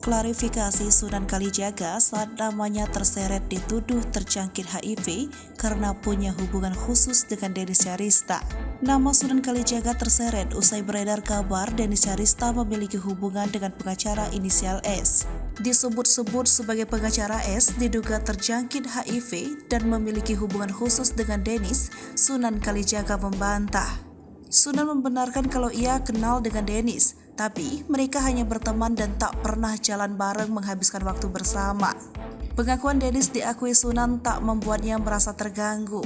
klarifikasi Sunan Kalijaga saat namanya terseret dituduh terjangkit HIV karena punya hubungan khusus dengan Denny Syarista. Nama Sunan Kalijaga terseret usai beredar kabar Denny Syarista memiliki hubungan dengan pengacara inisial S. Disebut-sebut sebagai pengacara S diduga terjangkit HIV dan memiliki hubungan khusus dengan Dennis. Sunan Kalijaga membantah. Sunan membenarkan kalau ia kenal dengan Dennis, tapi mereka hanya berteman dan tak pernah jalan bareng menghabiskan waktu bersama. Pengakuan Dennis diakui Sunan tak membuatnya merasa terganggu,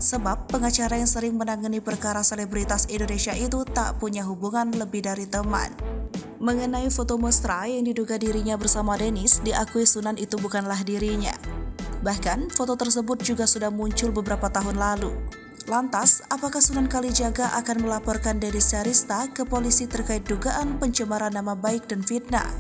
sebab pengacara yang sering menangani perkara selebritas Indonesia itu tak punya hubungan lebih dari teman. Mengenai foto mesra yang diduga dirinya bersama Dennis, diakui Sunan itu bukanlah dirinya. Bahkan foto tersebut juga sudah muncul beberapa tahun lalu. Lantas, apakah Sunan Kalijaga akan melaporkan Denny Syarista ke polisi terkait dugaan pencemaran nama baik dan fitnah?